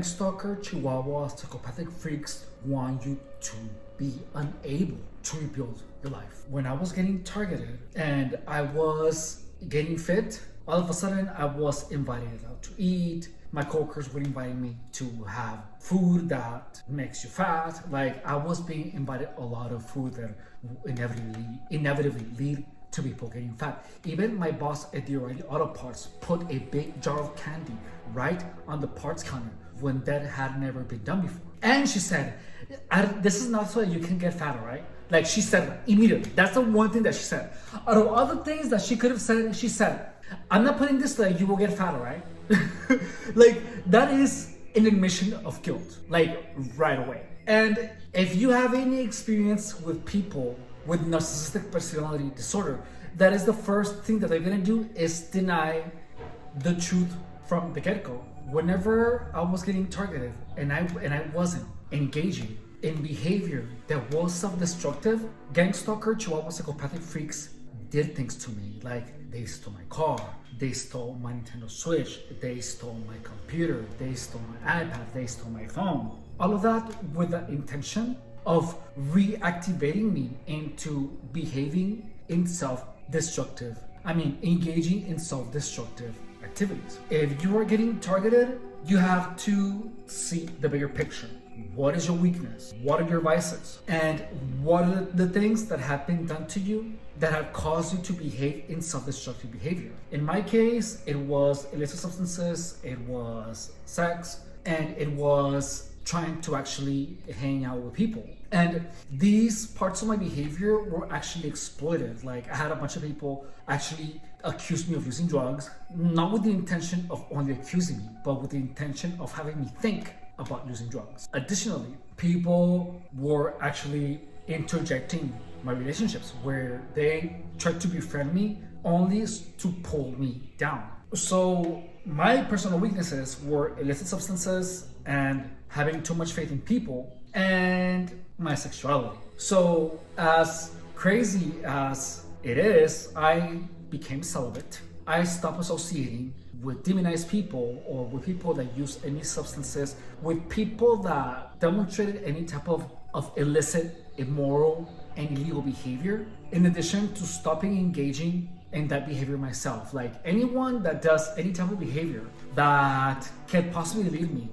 Gangstalker, Chihuahuas, psychopathic freaks want you to be unable to rebuild your life. When I was getting targeted and I was getting fit, all of a sudden I was invited out to eat. My coworkers were inviting me to have food that makes you fat. Like, I was being invited a lot of food that inevitably lead to people getting fat. Even my boss at the O'Reilly Auto Parts put a big jar of candy right on the parts counter when that had never been done before. And she said, this is not so that you can get fatter, right? Like, she said that immediately. That's the one thing that she said. Out of other things that she could have said, she said, I'm not putting this so that you will get fatter, right? Like, that is an admission of guilt, like, right away. And if you have any experience with people with narcissistic personality disorder, that is the first thing that they're gonna do, is deny the truth from the get-go. Whenever I was getting targeted and I wasn't engaging in behavior that was self-destructive, Gangstalker, Chihuahua, psychopathic freaks did things to me. Like, they stole my car, they stole my Nintendo Switch, they stole my computer, they stole my iPad, they stole my phone. All of that with the intention of reactivating me into engaging in self-destructive activities. If you are getting targeted, you have to see the bigger picture. What is your weakness? What are your vices? And what are the things that have been done to you that have caused you to behave in self-destructive behavior? In my case, it was illicit substances, it was sex, and it was trying to actually hang out with people. And these parts of my behavior were actually exploited. Like, I had a bunch of people actually accuse me of using drugs, not with the intention of only accusing me, but with the intention of having me think about using drugs. Additionally, people were actually interjecting my relationships where they tried to befriend me only to pull me down. So my personal weaknesses were illicit substances and having too much faith in people, and my sexuality. So as crazy as it is, I became celibate. I stopped associating with demonized people or with people that use any substances, with people that demonstrated any type of illicit, immoral, and illegal behavior, in addition to stopping engaging in that behavior myself. Like, anyone that does any type of behavior that can possibly lead me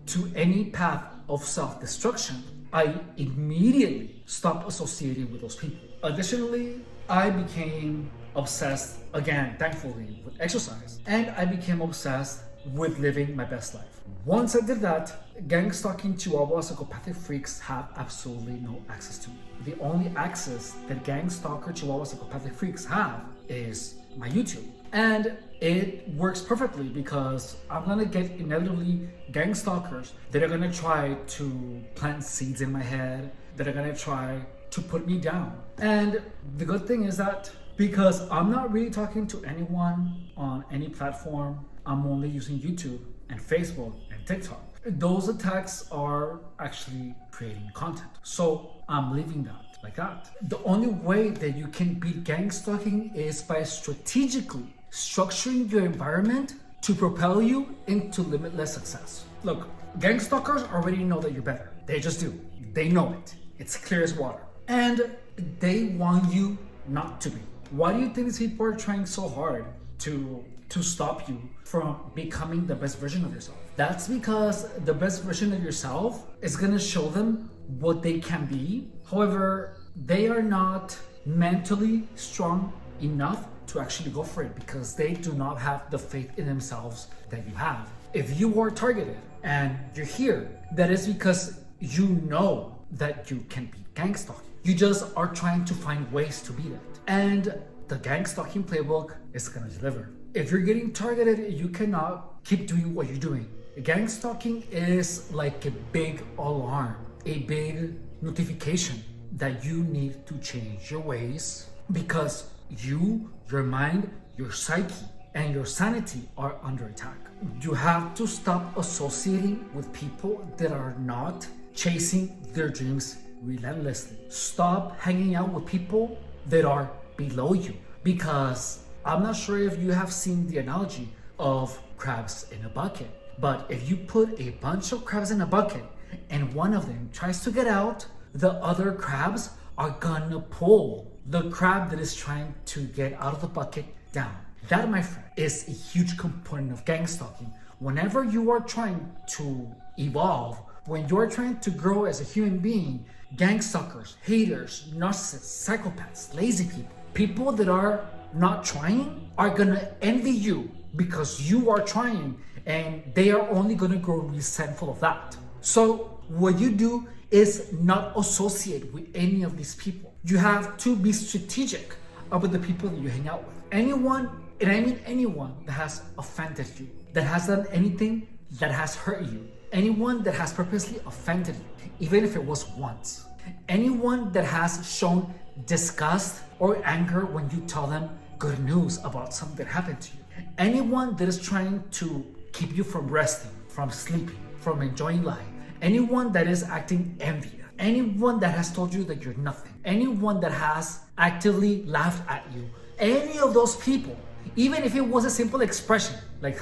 to any path of self-destruction, I immediately stopped associating with those people. Additionally, I became obsessed, again, thankfully, with exercise, and I became obsessed with living my best life. Once I did that, gang-stalking Chihuahua psychopathic freaks have absolutely no access to me. The only access that gang-stalker Chihuahua psychopathic freaks have is my YouTube. And it works perfectly because I'm gonna get inevitably gang stalkers that are gonna try to plant seeds in my head, that are gonna try to put me down. And the good thing is that because I'm not really talking to anyone on any platform, I'm only using YouTube and Facebook and TikTok. Those attacks are actually creating content. So I'm leaving that like that. The only way that you can beat gang stalking is by strategically structuring your environment to propel you into limitless success. Look, gang stalkers already know that you're better. They just do. They know it. It's clear as water. And they want you not to be. Why do you think these people are trying so hard to stop you from becoming the best version of yourself? That's because the best version of yourself is gonna show them what they can be. However, they are not mentally strong enough to actually go for it because they do not have the faith in themselves that you have. If you are targeted and you're here, that is because you know that you can beat gang stalking. You just are trying to find ways to beat it. And the gang stalking playbook is gonna deliver. If you're getting targeted, you cannot keep doing what you're doing. Gang stalking is like a big alarm, a big notification that you need to change your ways because you, your mind, your psyche, and your sanity are under attack. You have to stop associating with people that are not chasing their dreams relentlessly. Stop hanging out with people that are below you, because I'm not sure if you have seen the analogy of crabs in a bucket. But if you put a bunch of crabs in a bucket and one of them tries to get out, the other crabs are gonna pull the crab that is trying to get out of the bucket down. That, my friend, is a huge component of gang stalking. Whenever you are trying to evolve, when you're trying to grow as a human being, gang stalkers, haters, narcissists, psychopaths, lazy people that are not trying are gonna envy you because you are trying, and they are only gonna grow resentful of that. So what you do is not associate with any of these people. You have to be strategic about the people that you hang out with. Anyone, and I mean anyone that has offended you, that has done anything that has hurt you, anyone that has purposely offended you, even if it was once, anyone that has shown disgust or anger when you tell them good news about something that happened to you, anyone that is trying to keep you from resting, from sleeping, from enjoying life, anyone that is acting envious, anyone that has told you that you're nothing, anyone that has actively laughed at you, any of those people, even if it was a simple expression like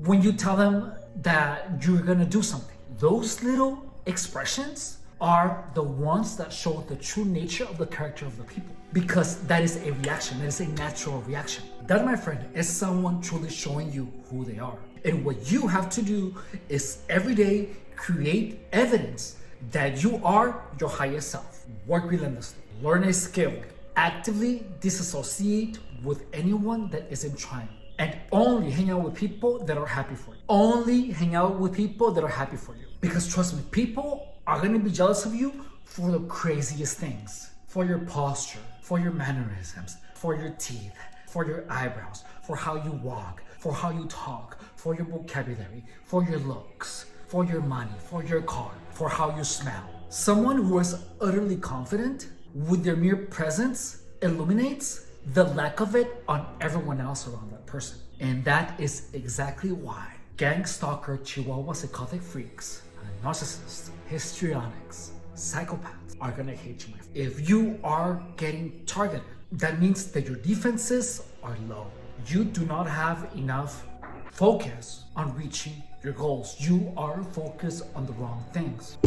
when you tell them that you're gonna do something, those little expressions are the ones that show the true nature of the character of the people, because that is a reaction, that is a natural reaction. That, my friend, is someone truly showing you who they are. And what you have to do is every day create evidence that you are your highest self. Work relentlessly, learn a skill, actively disassociate with anyone that isn't trying, and only hang out with people that are happy for you. Only hang out with people that are happy for you. Because trust me, people are gonna be jealous of you for the craziest things. For your posture, for your mannerisms, for your teeth, for your eyebrows, for how you walk, for how you talk, for your vocabulary, for your looks, for your money, for your car, for how you smell. Someone who is utterly confident with their mere presence illuminates the lack of it on everyone else around that person. And that is exactly why gang stalker, Chihuahua psychotic freaks, narcissists, histrionics, psychopaths are gonna hate you. If you are getting targeted, that means that your defenses are low. You do not have enough focus on reaching your goals. You are focused on the wrong things.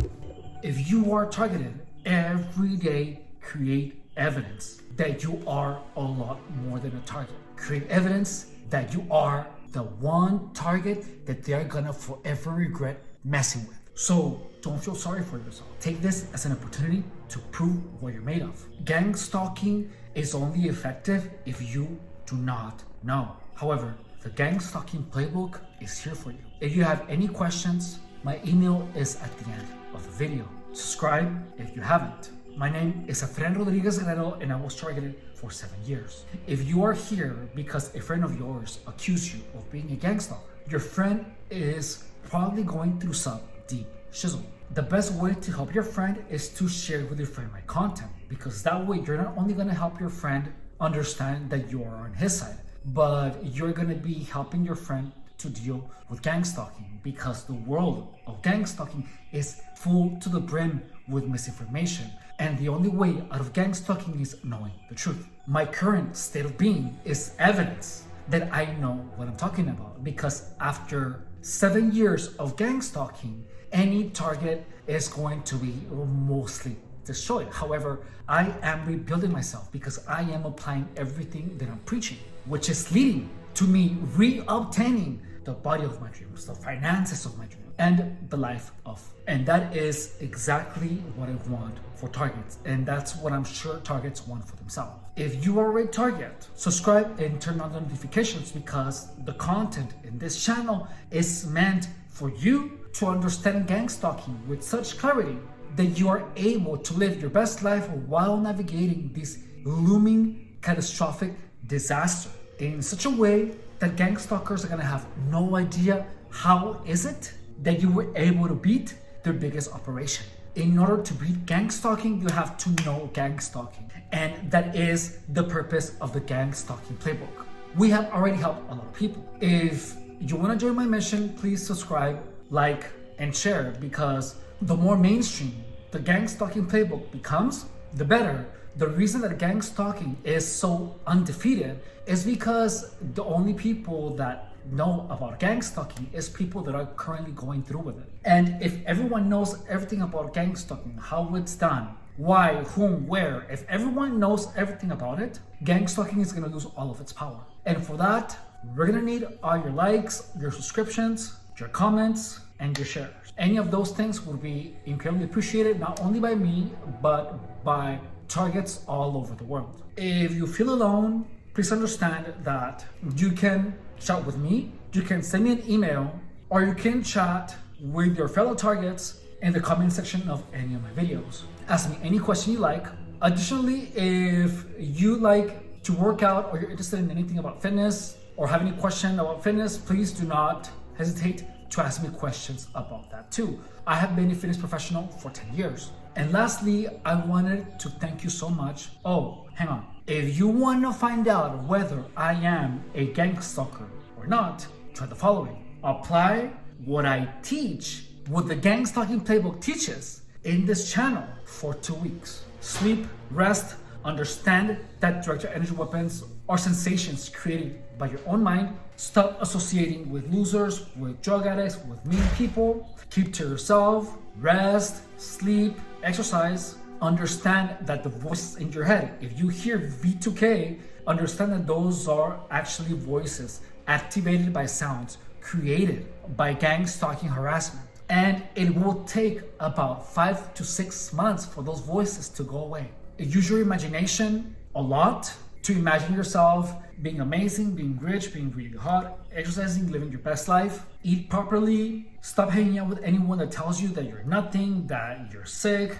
If you are targeted, every day create evidence that you are a lot more than a target. Create evidence that you are the one target that they're gonna forever regret messing with. So don't feel sorry for yourself. Take this as an opportunity to prove what you're made of. Gang stalking is only effective if you do not know. However, the gang stalking playbook is here for you. If you have any questions, my email is at the end of the video. Subscribe if you haven't. My name is Efren Rodriguez Guerrero, and I was targeted for 7 years. If you are here because a friend of yours accused you of being a gang stalker, your friend is probably going through some deep shizzle. The best way to help your friend is to share with your friend my content, because that way you're not only gonna help your friend understand that you are on his side, but you're gonna be helping your friend to deal with gang stalking, because the world of gang stalking is full to the brim with misinformation. And the only way out of gang stalking is knowing the truth. My current state of being is evidence that I know what I'm talking about, because after 7 years of gang stalking, any target is going to be mostly destroyed. However, I am rebuilding myself because I am applying everything that I'm preaching, which is leading to me re-obtaining the body of my dreams, the finances of my dreams, and the life of. And that is exactly what I want for targets. And that's what I'm sure targets want for themselves. If you are a target, subscribe and turn on the notifications, because the content in this channel is meant for you to understand gang stalking with such clarity that you are able to live your best life while navigating this looming catastrophic disaster in such a way that gang stalkers are gonna have no idea how is it that you were able to beat their biggest operation. In order to beat gang stalking, you have to know gang stalking. And that is the purpose of the gang stalking playbook. We have already helped a lot of people. If you wanna join my mission, please subscribe, like, and share, because the more mainstream the gang stalking playbook becomes, the better. The reason that gang stalking is so undefeated is because the only people that know about gang stalking is people that are currently going through with it. And if everyone knows everything about gang stalking, how it's done, why, whom, where, if everyone knows everything about it, gang stalking is gonna lose all of its power. And for that, we're gonna need all your likes, your subscriptions, your comments, and your shares. Any of those things would be incredibly appreciated, not only by me, but by targets all over the world. If you feel alone, please understand that you can chat with me, you can send me an email, or you can chat with your fellow targets in the comment section of any of my videos. Ask me any question you like. Additionally, if you like to work out or you're interested in anything about fitness or have any question about fitness, please do not hesitate to ask me questions about that too. I have been a fitness professional for 10 years. And lastly, I wanted to thank you so much. Oh, hang on. If you want to find out whether I am a gang stalker or not, try the following. Apply what I teach, what the gang stalking playbook teaches in this channel for 2 weeks. Sleep, rest, understand that directed energy weapons are sensations created by your own mind. Stop associating with losers, with drug addicts, with mean people. Keep to yourself, rest, sleep, exercise. Understand that the voices in your head, if you hear V2K, understand that those are actually voices activated by sounds created by gang stalking harassment. And it will take about 5 to 6 months for those voices to go away. Use your imagination a lot to imagine yourself being amazing, being rich, being really hot, exercising, living your best life. Eat properly. Stop hanging out with anyone that tells you that you're nothing, that you're sick,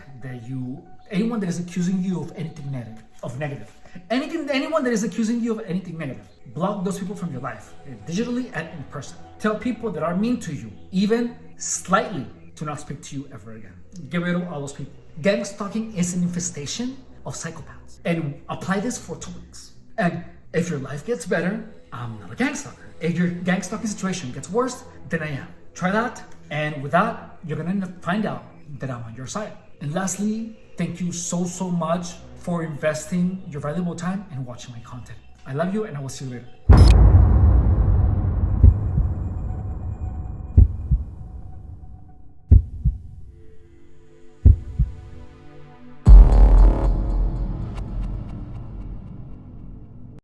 anyone that is accusing you of anything negative. Anyone that is accusing you of anything negative. Block those people from your life, digitally and in person. Tell people that are mean to you, even slightly, to not speak to you ever again. Get rid of all those people. Gang stalking is an infestation of psychopaths. And apply this for 2 weeks. And if your life gets better, I'm not a gang stalker. If your gang stalking situation gets worse, then I am. Try that, and with that, you're gonna find out that I'm on your side. And lastly, thank you so much for investing your valuable time and watching my content. I love you, and I will see you later.